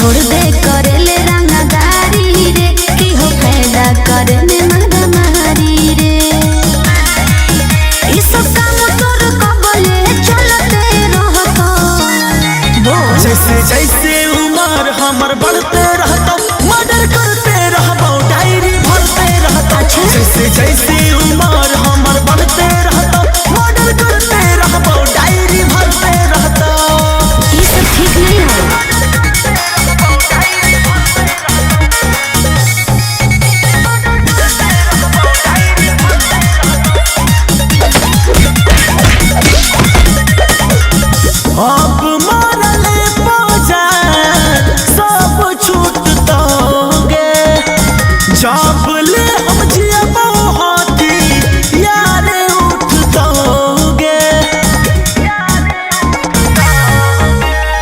छोड़ दे करेले रंगदारी रे की हो फायदा करने मारी रे इस सब काम तोर कबले चलते रहतो जैसे जैसे उम्र हमर बढ़ते रहता मर्डर करते रहबो डायरी भरते रहता जैसे जैसे उम्र हमर बढ़ते रहता मर्डर करते रहबो डायरी भरते रहता ये सब ठीक नहीं है। अब मरले पजा सब छूट दोगे जब ले हम जियबो हाथी यारे उठ दोगे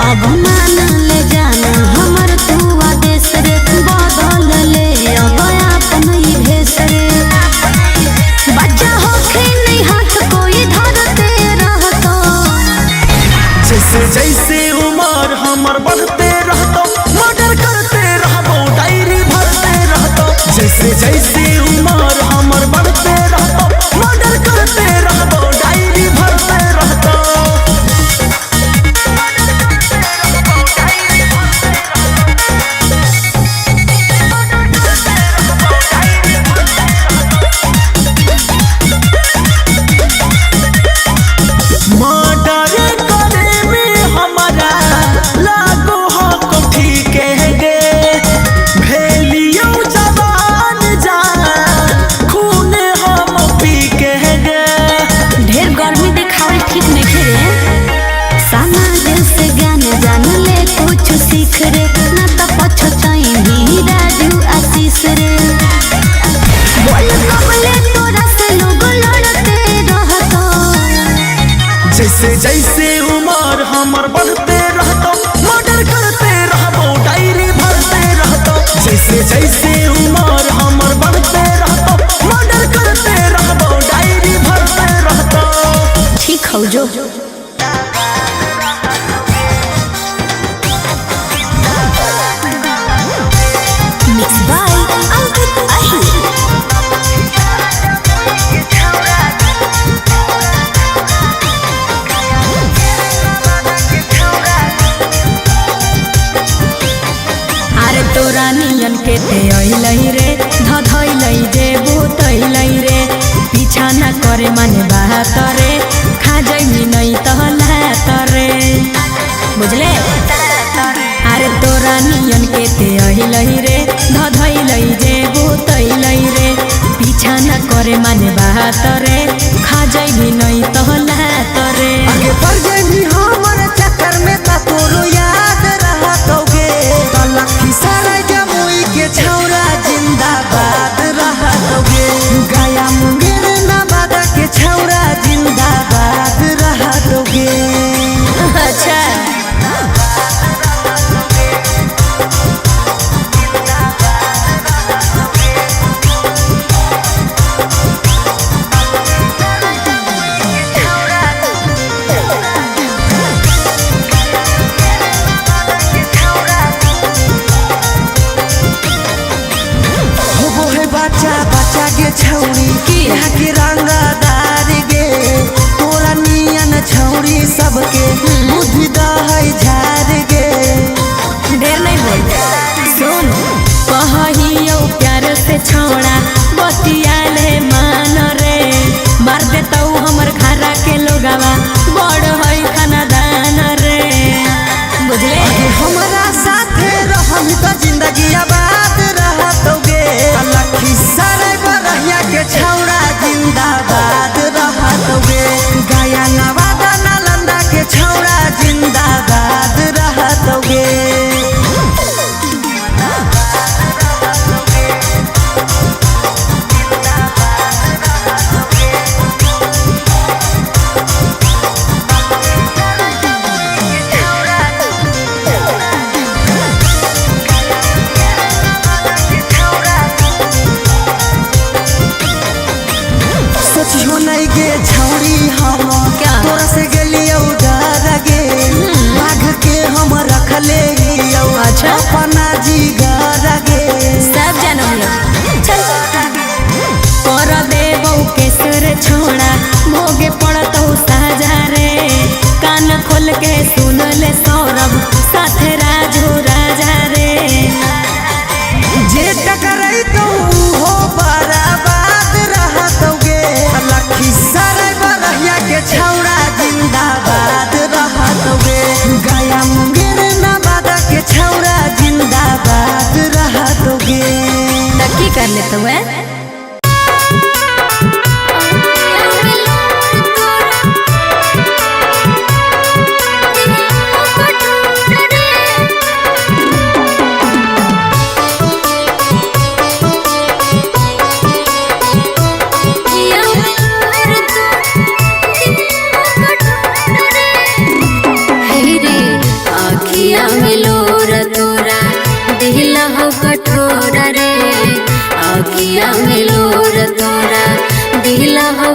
अब मान ले जाना हमर तू आदेश रे बदल ले अब अपन ही भेस रे बच्चा होखे नहीं हाथ कोई धरते रहतो जैसे जैसे उम्र हमर बढ़ते रहता मर्डर करते रहबो डायरी भरते रहता जैसे जैसे उम्र हमर बढ़ते रहता मर्डर करते रहबो डायरी भरते रहता मर्डर करे में हमारा लागो हक ठीक है गे भेलियो जवान जान खून हम पी के गे ढेर गर्मी दिखावे ठीक नहीं रे समाज से ज्ञान जान ले कुछ सीख रे ना तो पछताई भी राजू आशीष रे बोल कबले तोरा से लोग लड़ते रहतो जैसे जैसे उम्र हमर बढ़ते रहता मर्डर करते रहबो डायरी भरते रहता जैसे जैसे उम्र हमर बढ़ते रहता मर्डर करते रहबो डायरी भरते रहता ठीक हो जो मिक्स बाय अंकित अहिर अरे तोरा नियन के ते अइलई रे धधइलई जे भूतइलई रे पीछा न करे माने बात रे खा जाई नहीं तहलात रे बुझले अरे तोरा नियन के ते अइलई रे धधइलई जे भूतइलई रे पीछा न करे माने बात रे खा जाई नहीं तहलात रे आगे बढ़ जाई हमर चक्कर में ता तोरो याद रहतोगे लखी सारा जमुई के छौरा जिंदाबाद रहतोगे गया मुंगेर नवादा के छौरा जिंदाबाद रहतोगे अच्छा होबो है बच्चा बच्चा के छौरी यहाँ के रंगदार गे तोरा नियन छौरी सबके बुद्धि दहै झार गे ढेर नहीं बोल सुन कहियो प्यार से छोड़ा बतियाले मान रे मार देतौ हमर घरा के लोगवा बड़ है खानदान रे बुझले हमारा साथे रहम तो जिंदगी आबाद रहतोगे लखी सारे बरहिया के छौरा जिंदाबाद रहतोगे गया नवादा नालंदा के छौरा जात हुए।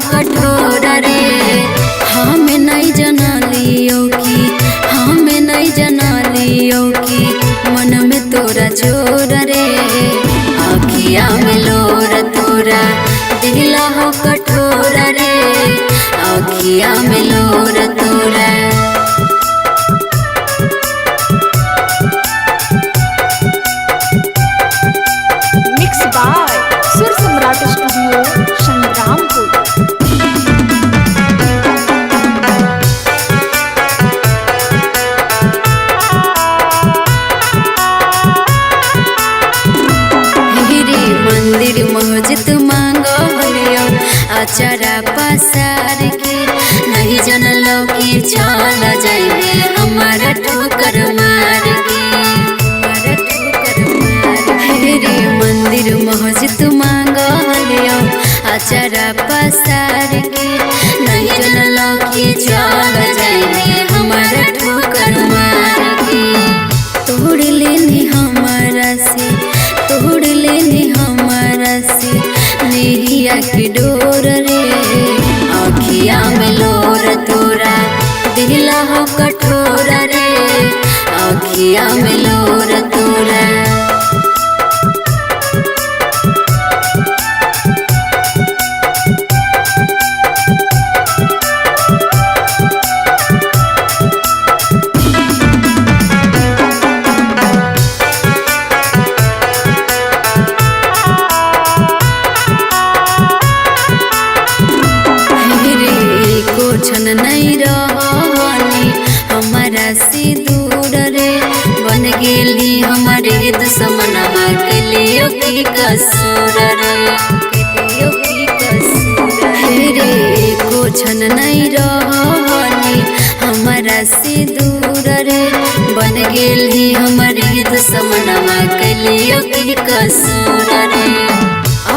कठोर रे हमें नहीं जना लियो की मन में तोरा जोर रे आखिया में लोर तोरा दिला हो कठोर रे आखिया में लोर तोरा। मिक्स बाय सुर सम्राट स्टूडियो संग्रामपुर। मंदिर मस्जिद मांगो लियो अचारा पसार के नहीं जनलो कि चल जाइए हमारा ठोकर मार के रे मंदिर मस्जिद मांगो लियो अचारा पसार के नहीं जनलो कि चल जाइए हमारा ठोकर मार के तोड़ लेनी हमारा से नेहिया की डोर रे आखिया में लोर तोरा दिला हो कठोर रे आखिया में लोर तोरा। छन नहीं रहनी हमारा से दूर रे बन गेली हमारे दुश्मनमा के लिए की कसूर रे को छन नहीं रहनी हमारा से दूर रे बन गेली हमारे दुश्मनमा के लिए की कसूर रे।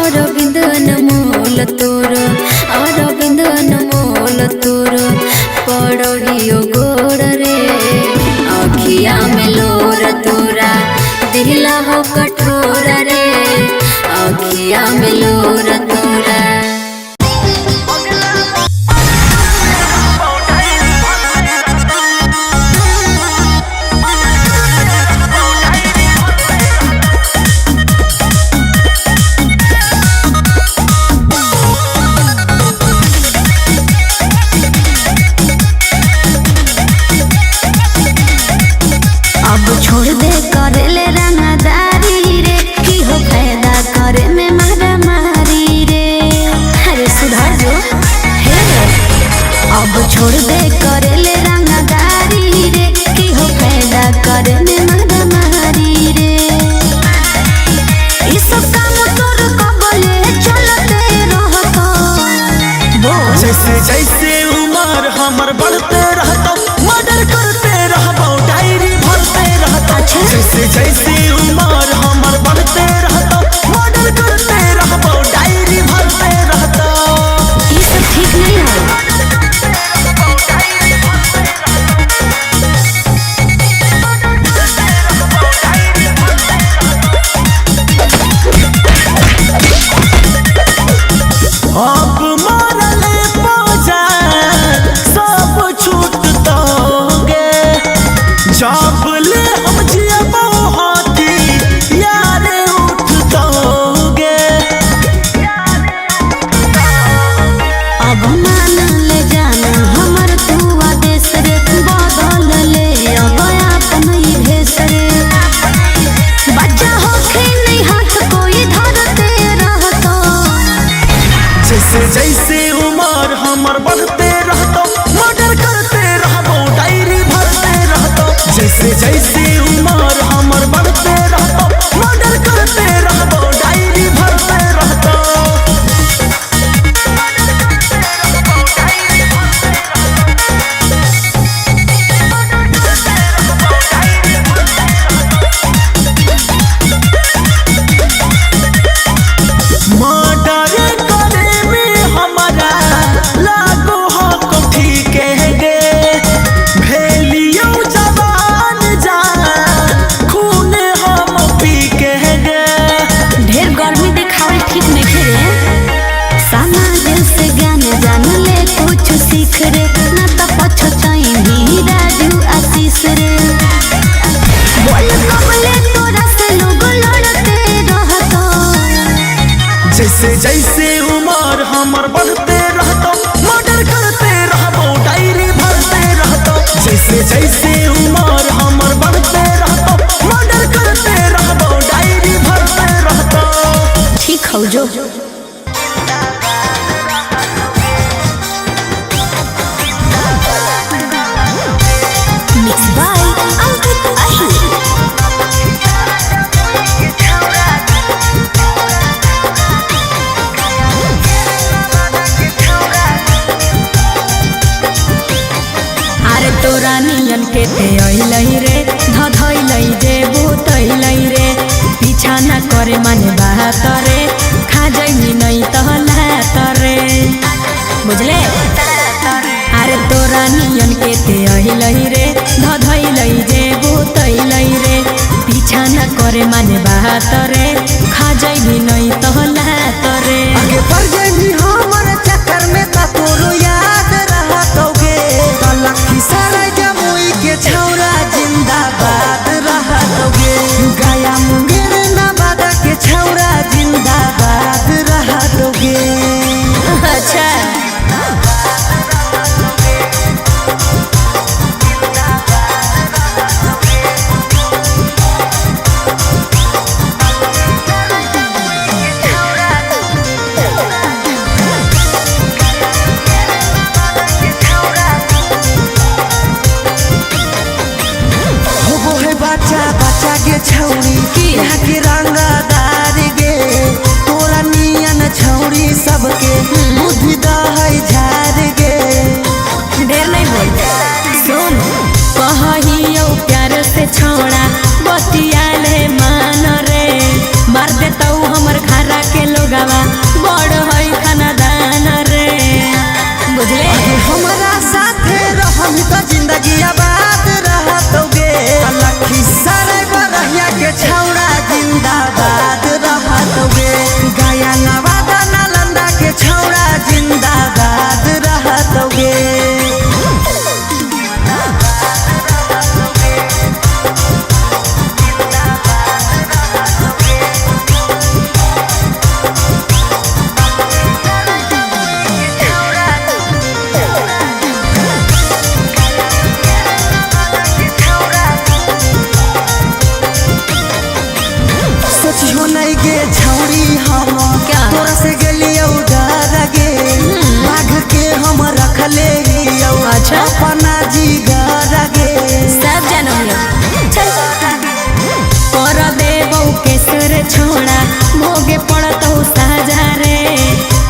अरविंद अनमोल तोरो अरविंद अनमोल तोरो पड़ोहियो गोर रे आखिया में लोर तोरा दिला हो कठोर रे आखिया में लोर तोरा। छोड़ दे करे ले रंगदारी रे की हो फायदा करे में मारा मारी रे। अरे सुधार जो हे अब छोड़ दे करे ले रंगदारी रे की हो फायदा करे में मारा मारी रे। इस सब काम तोर कबले चलते रहतो जैसे जैसे उम्र हमर बढ़ते रहतो मर्डर करते रहबो डायरी भरते रहतो। जैसे जैसे उम्र हमर बढ़ते रहतो मर्डर करते रहबो डायरी भरते रहतो। ये सब ठीक नहीं है। अब मरले पौजा सब छूट दोगे जब ले हम जियबो हाथी यारे उठ दोगे। अब मान ले जाना हमर तू आदेश रे बदल ले अब अपन ही भेष रे। बच्चा होखे नहीं हाथ कोई धरते रहतो जैसे जैसे उम्र हमर बढ़ते रहतो मर्डर करते रहबो डायरी भरते रहतो। जैसे अइलै रे धधैलै जे बुतैलै रे पीछा न करे माने बात रे खा जैनी नहीं तहलात रे बुझले। अरे तोरा नियन के ते अइलै रे धधैलै जे बुतैलै रे पीछा न करे माने बात रे खा जैनी नहीं तहलात रे आगे बढ़ जाई हमर चक्कर में ता तोरो याद रहतोगे लखी सराय जमुई के छौरा जिंदाबाद रहतोगे गया मुंगेर नवादा के छौरा जिंदाबाद रहतोगे। अच्छा बच्चा के छौरी यहाँ के रंगदार गे तोरा नियन छौरी सबके बुद्धि दहै झार गे। ढेर नहीं बोल सुन कहियो प्यार से छोड़ा बतियाले मान रे मार देतौ हमर घरा के लोगवा बड़ है खानदान रे बुझले। हमारा साथे रहम तो जिंदगी आबाद रहतोगे लखी सराय बरहिया के छौरा जिंदाबाद रहतोगे गया नवादा नालंदा के छौरा जिंदाबाद रहतोगे। सोचियो नहीं गे छौरी हम क्या? तोरा से गेलियो डर गे बाघ के हम रखले हियो अच्छा? अपना जिगर गे सब जानम कर देबौ केसर छोड़ा भोगे पड़तौ साजा रे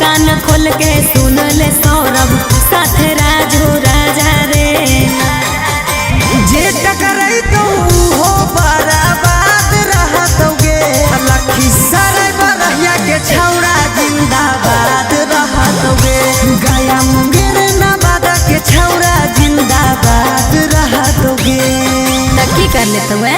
कान खोल के सुन ले सौरभ साथे राजू राजा रे जे टकराई तो हो बराबाद रहतोगे लखी सराय बरहिया के छौरा जिंदाबाद रहतोगे गया मुंगेर नवादा के छौरा जिंदाबाद रहतोगे। तब की कर लेतौ है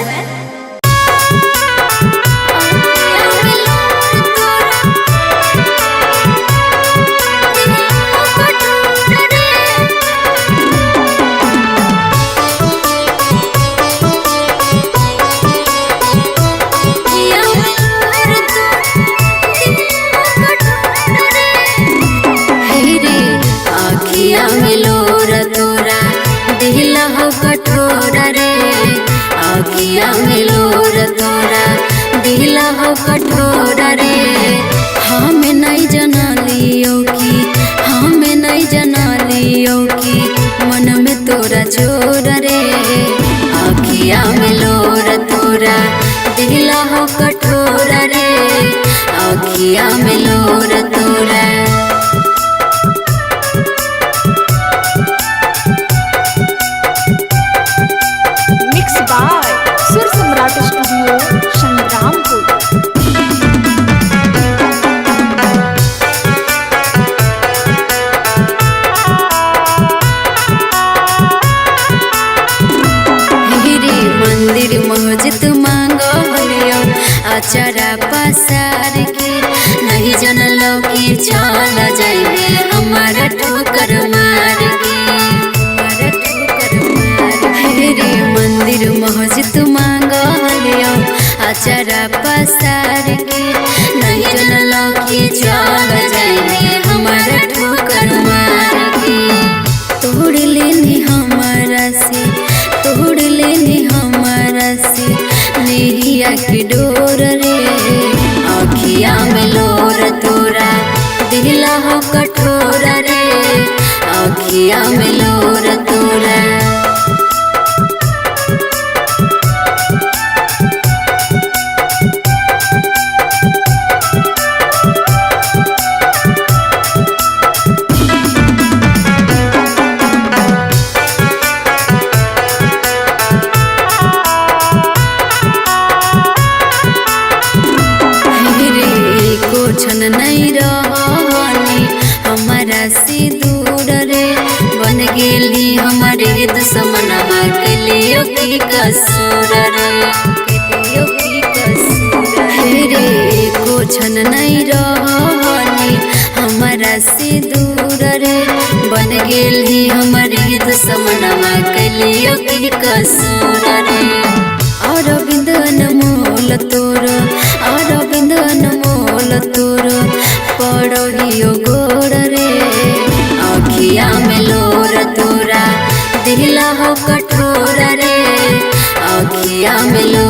कठोर रे हमें नहीं जना लियो कि मन में तोरा जोर रे आखिया में लोर तोरा दिला हो कठोर रे आखिया में लोर तोरा। मिक्स बाय सुर सम्राट स्टूडियो संग्रामपुर। मंदिर मस्जिद मांगो लियो अचारा पसार के नहीं जनलो कि चल जाइबे हमारा ठोकर मार के रे मंदिर मस्जिद मांगो लियो अचारा पसार के नहीं जनलो कि चल जाइबे हमारा ठोकर मार के तोड़ लेनी हमारा से नेहिया की डोर रे आखिया में लोर तोरा दिला हो कठोर रे आखिया में लोर तोरा। कसूर रे कलियो की कसूर रे एको छन नहीं रहनी हमारा से दूर रे बन गेल ही हमारी दुश्मनमा कलियो की कसूर रे अरविंद अनमोल तोर अरविंद अनमोल तोर पड़ियो गोर रे अखिया में लोर तोरा दिला हो कठोर रे अखिया में लोर